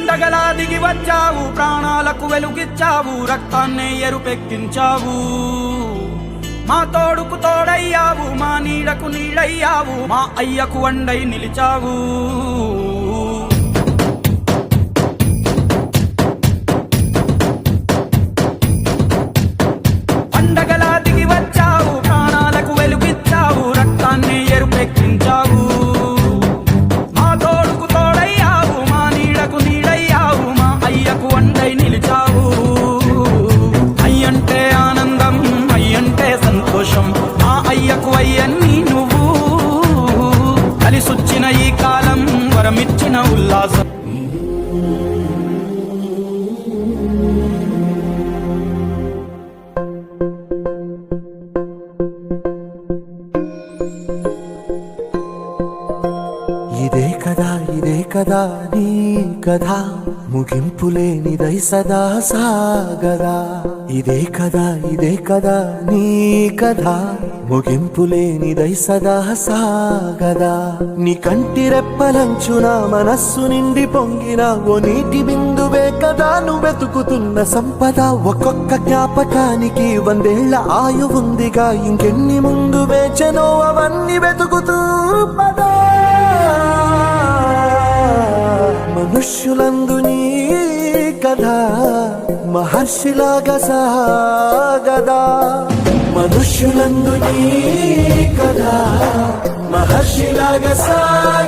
పండగలా దిగి వచ్చావు, ప్రాణాలకు వెలుగిచ్చావు, రక్తాన్నే ఎరుపెక్కించావు. మా తోడుకు తోడయ్యావు, మా నీడకు నీడయ్యావు, మా అయ్యకు వండై నిలిచావు. పండగలా దిగి వచ్చావు, ప్రాణాలకు వెలుగిచ్చావు, రక్తాన్నే ఎరుపెక్కించావు. మా తోడుకు తోడయ్యావు, మా నీడకు నీడయ్యావు, మా అయ్యకు వండై నిలిచావు. అయ్యంటే ఆనందం, అయ్యంటే సంతోషం, మా అయ్యకు అయ్యన్ని నువ్వు. కలిసొచ్చిన ఈ కాలం వరమిచ్చిన ఉల్లాసం. ఇదే కదా నీ కథ, ముగింపులేనిదై సదా సాగదా. ఇదే కదా నీ కథ, ముగింపులేనిదై సదా సాగదా. నీ కంటి రెప్పలంచున మనస్సు నిండి పొంగిన ఓ నీటి బిందువే కదా నువ్వెతుకుతున్న సంపద. ఒక్కొక్క జ్ఞాపకానికి 100 ఏళ్ల ఆయువుందిగా, ఇంకెన్ని ముందు వేచనో అవన్నీ వెతుకుతూ పదా. మనుష్యులందు నీ కథ మహర్షిలాగా సాగదా. మనుష్యులందు నీ కథ మహర్షిలాగా సాగదా.